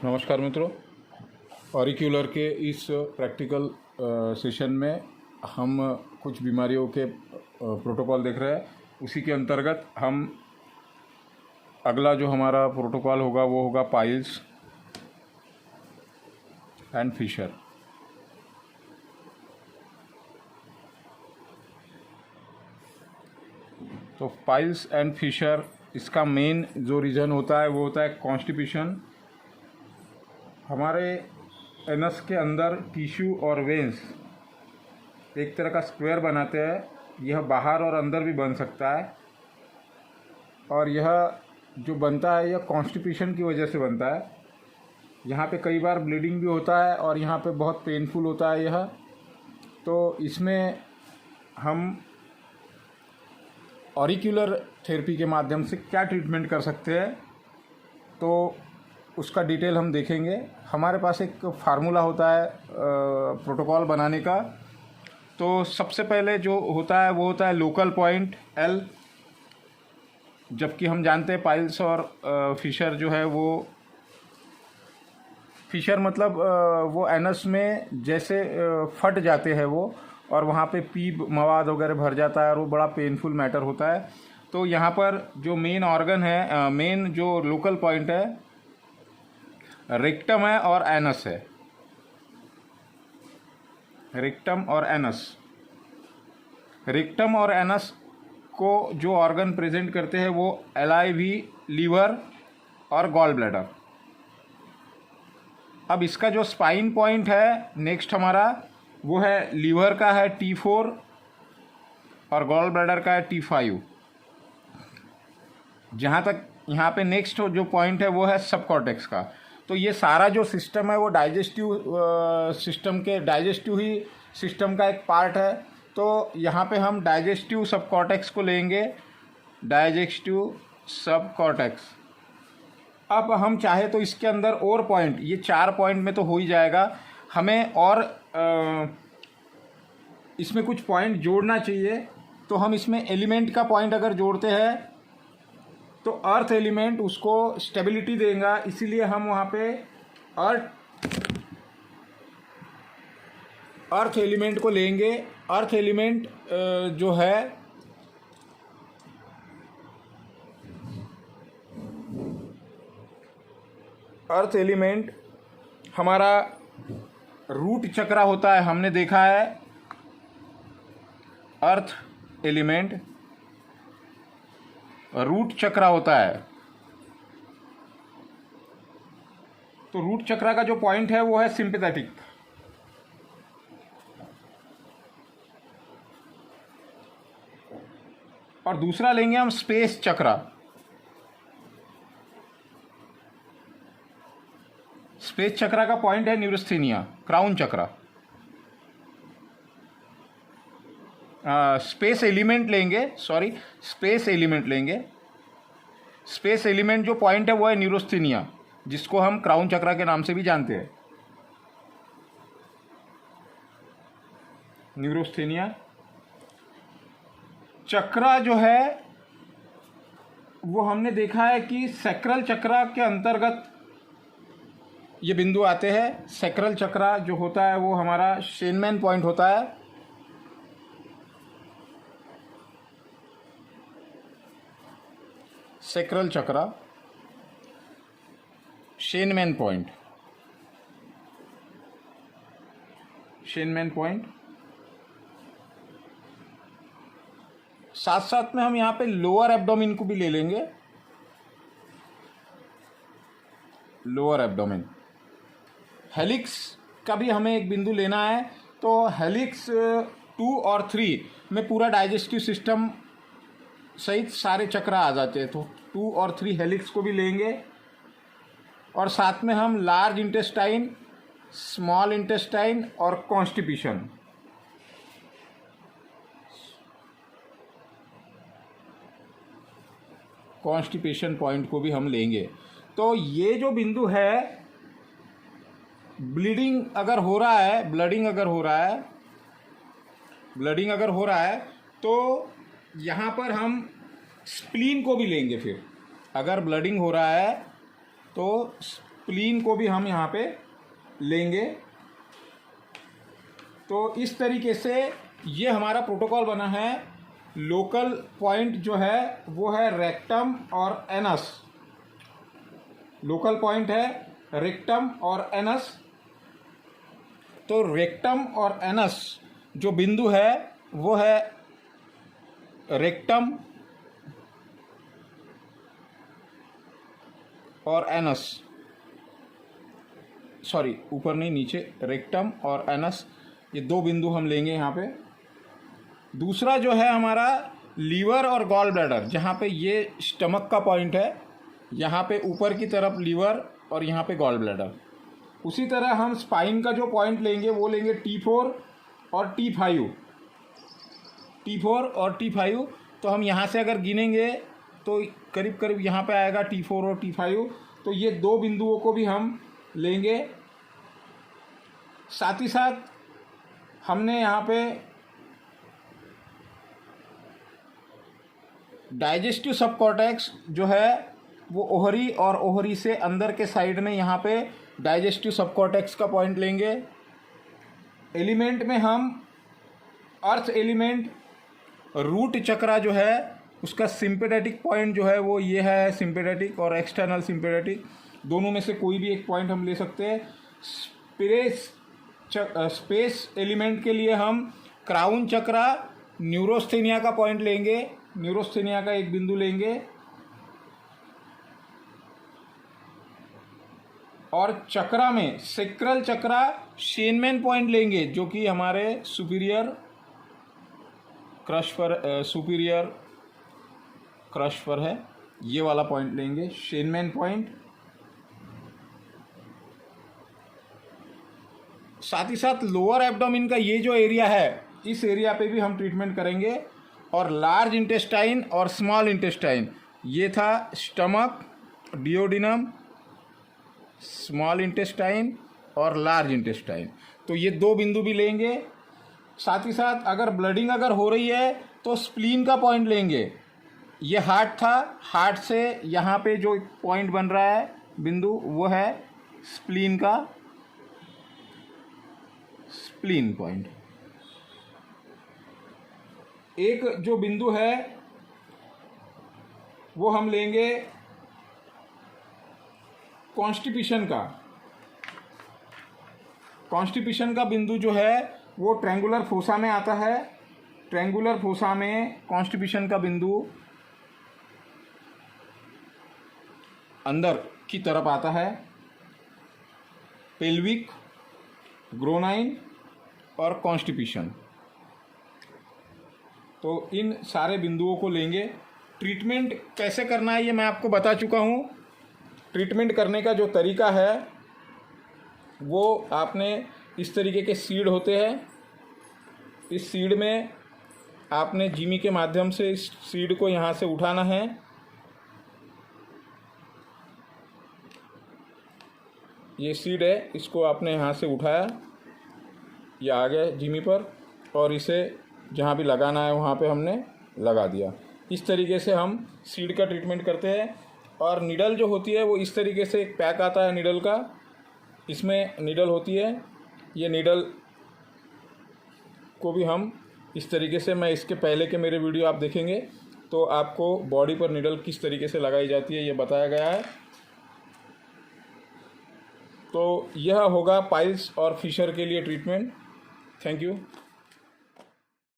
नमस्कार मित्रों, ऑरिक्यूलर के इस प्रैक्टिकल सेशन में हम कुछ बीमारियों के प्रोटोकॉल देख रहे हैं। उसी के अंतर्गत हम अगला जो हमारा प्रोटोकॉल होगा वो होगा पाइल्स एंड फिशर। तो पाइल्स एंड फिशर, इसका मेन जो रीज़न होता है वो होता है कॉन्स्टिपेशन। हमारे एनस के अंदर टिश्यू और वेंस एक तरह का स्क्वायर बनाते हैं। यह बाहर और अंदर भी बन सकता है, और यह जो बनता है यह कॉन्स्टिपेशन की वजह से बनता है। यहाँ पे कई बार ब्लीडिंग भी होता है और यहाँ पे बहुत पेनफुल होता है यह। तो इसमें हम ऑरिक्यूलर थेरेपी के माध्यम से क्या ट्रीटमेंट कर सकते हैं, तो उसका डिटेल हम देखेंगे। हमारे पास एक फार्मूला होता है प्रोटोकॉल बनाने का। तो सबसे पहले जो होता है वो होता है लोकल पॉइंट एल, जबकि हम जानते हैं पाइल्स और फिशर जो है वो, फिशर मतलब वो एनस में जैसे फट जाते हैं वो, और वहाँ पे पीप मवाद वगैरह भर जाता है और वो बड़ा पेनफुल मैटर होता है। तो यहाँ पर जो मेन ऑर्गन है, मेन जो लोकल पॉइंट है, रेक्टम है और एनस है। रेक्टम और एनस, रेक्टम और एनस को जो ऑर्गन प्रेजेंट करते हैं वो LIV, लीवर और गॉल ब्लैडर। अब इसका जो स्पाइन पॉइंट है नेक्स्ट हमारा, वो है लीवर का है T4 और गॉल ब्लैडर का है T5। जहाँ तक यहाँ पे नेक्स्ट जो पॉइंट है वो है सबकॉर्टेक्स का। तो ये सारा जो सिस्टम है वो डाइजेस्टिव सिस्टम के, डाइजेस्टिव ही सिस्टम का एक पार्ट है। तो यहाँ पे हम डाइजेस्टिव सबकॉर्टेक्स को लेंगे, डाइजेस्टिव सबकॉर्टेक्स। अब हम चाहे तो इसके अंदर और पॉइंट, ये 4 पॉइंट में तो हो ही जाएगा, हमें और इसमें कुछ पॉइंट जोड़ना चाहिए। तो हम इसमें एलिमेंट का पॉइंट अगर जोड़ते हैं तो अर्थ एलिमेंट उसको स्टेबिलिटी देगा, इसीलिए हम वहाँ पे अर्थ एलिमेंट को लेंगे। अर्थ एलिमेंट जो है अर्थ एलिमेंट हमारा रूट चक्रा होता है, हमने देखा है। अर्थ एलिमेंट रूट चक्रा होता है। तो रूट चक्रा का जो पॉइंट है वो है सिंपैथेटिक। और दूसरा लेंगे हम स्पेस चक्रा। स्पेस चक्रा का पॉइंट है न्यूरोस्थेनिया, क्राउन चक्रा। स्पेस एलिमेंट लेंगे, स्पेस एलिमेंट लेंगे। स्पेस एलिमेंट जो पॉइंट है वो है न्यूरोस्थेनिया, जिसको हम क्राउन चक्रा के नाम से भी जानते हैं। न्यूरोस्थेनिया चक्रा जो है वो हमने देखा है कि सैक्रल चक्रा के अंतर्गत ये बिंदु आते हैं। सैक्रल चक्रा जो होता है वो हमारा शेनमैन पॉइंट होता है। सैक्रल चक्रा, शेनमैन पॉइंट, शेनमैन पॉइंट। साथ साथ में हम यहाँ पे लोअर एब्डोमेन को भी ले लेंगे। लोअर एब्डोमेन, हेलिक्स का भी हमें एक बिंदु लेना है। तो हेलिक्स 2 और 3 में पूरा डाइजेस्टिव सिस्टम सहित सारे चक्र आ जाते हैं। तो 2 और 3 हेलिक्स को भी लेंगे। और साथ में हम लार्ज इंटेस्टाइन, स्मॉल इंटेस्टाइन और कॉन्स्टिपेशन, कॉन्स्टिपेशन पॉइंट को भी हम लेंगे। तो ये जो बिंदु है, ब्लीडिंग अगर हो रहा है, ब्लडिंग अगर हो रहा है तो यहाँ पर हम स्प्लीन को भी लेंगे। फिर अगर ब्लडिंग हो रहा है तो स्प्लीन को भी हम यहाँ पे लेंगे। तो इस तरीके से ये हमारा प्रोटोकॉल बना है। लोकल पॉइंट जो है वो है रेक्टम और एनस। लोकल पॉइंट है रेक्टम और एनस। तो रेक्टम और एनस जो बिंदु है वो है रेक्टम और एनस, सॉरी ऊपर नहीं नीचे, रेक्टम और एनस, ये दो बिंदु हम लेंगे यहाँ पे। दूसरा जो है हमारा लीवर और गॉल ब्लैडर, जहाँ पे ये स्टमक का पॉइंट है, यहाँ पे ऊपर की तरफ लीवर और यहाँ पे गॉल ब्लैडर। उसी तरह हम स्पाइन का जो पॉइंट लेंगे वो लेंगे T4 और T5। T4 और T5, तो हम यहाँ से अगर गिनेंगे तो करीब करीब यहाँ पे आएगा T4 और T5। तो ये दो बिंदुओं को भी हम लेंगे। साथ ही साथ हमने यहाँ पे डाइजेस्टिव सबकॉर्टेक्स जो है वो ओहरी और ओहरी से अंदर के साइड में यहाँ पे डाइजेस्टिव सबकॉर्टेक्स का पॉइंट लेंगे। एलिमेंट में हम अर्थ एलिमेंट रूट चक्रा जो है उसका सिंपैथेटिक पॉइंट जो है वो ये है, सिंपैथेटिक और एक्सटर्नल सिंपैथेटिक, दोनों में से कोई भी एक पॉइंट हम ले सकते हैं। स्पेस एलिमेंट के लिए हम क्राउन चक्रा, न्यूरोस्थेनिया का पॉइंट लेंगे, न्यूरोस्थेनिया का एक बिंदु लेंगे। और चक्रा में सेक्रल चक्रा शेनमैन पॉइंट लेंगे, जो कि हमारे सुपीरियर क्रश पर है, ये वाला पॉइंट लेंगे, शेनमैन पॉइंट। साथ ही साथ लोअर एब्डोमेन का ये जो एरिया है, इस एरिया पे भी हम ट्रीटमेंट करेंगे। और लार्ज इंटेस्टाइन और स्मॉल इंटेस्टाइन, ये था स्टमक, डिओडिनम, स्मॉल इंटेस्टाइन और लार्ज इंटेस्टाइन, तो ये दो बिंदु भी लेंगे। साथ ही साथ अगर ब्लडिंग अगर हो रही है तो स्प्लीन का पॉइंट लेंगे। ये हार्ट था, हार्ट से यहाँ पे जो पॉइंट बन रहा है बिंदु वो है स्प्लीन का, स्प्लीन पॉइंट। एक जो बिंदु है वो हम लेंगे कॉन्स्टिपेशन का। कॉन्स्टिपेशन का बिंदु जो है वो ट्रायंगुलर फोसा में आता है। ट्रायंगुलर फोसा में कॉन्स्टिपेशन का बिंदु अंदर की तरफ आता है। पेल्विक, ग्रोनाइन और कॉन्स्टिपेशन, तो इन सारे बिंदुओं को लेंगे। ट्रीटमेंट कैसे करना है ये मैं आपको बता चुका हूँ। ट्रीटमेंट करने का जो तरीका है वो आपने इस तरीके के सीड होते हैं, इस सीड में आपने जिमी के माध्यम से इस सीड को यहाँ से उठाना है। ये सीड है, इसको आपने यहाँ से उठाया, ये आ गया जिमी पर, और इसे जहाँ भी लगाना है वहाँ पे हमने लगा दिया। इस तरीके से हम सीड का ट्रीटमेंट करते हैं। और नीडल जो होती है वो इस तरीके से एक पैक आता है नीडल का, इसमें नीडल होती है। ये नीडल को भी हम इस तरीके से, मैं इसके पहले के मेरे वीडियो आप देखेंगे तो आपको बॉडी पर नीडल किस तरीके से लगाई जाती है ये बताया गया है। तो यह होगा पाइल्स और फिशर के लिए ट्रीटमेंट। Thank you.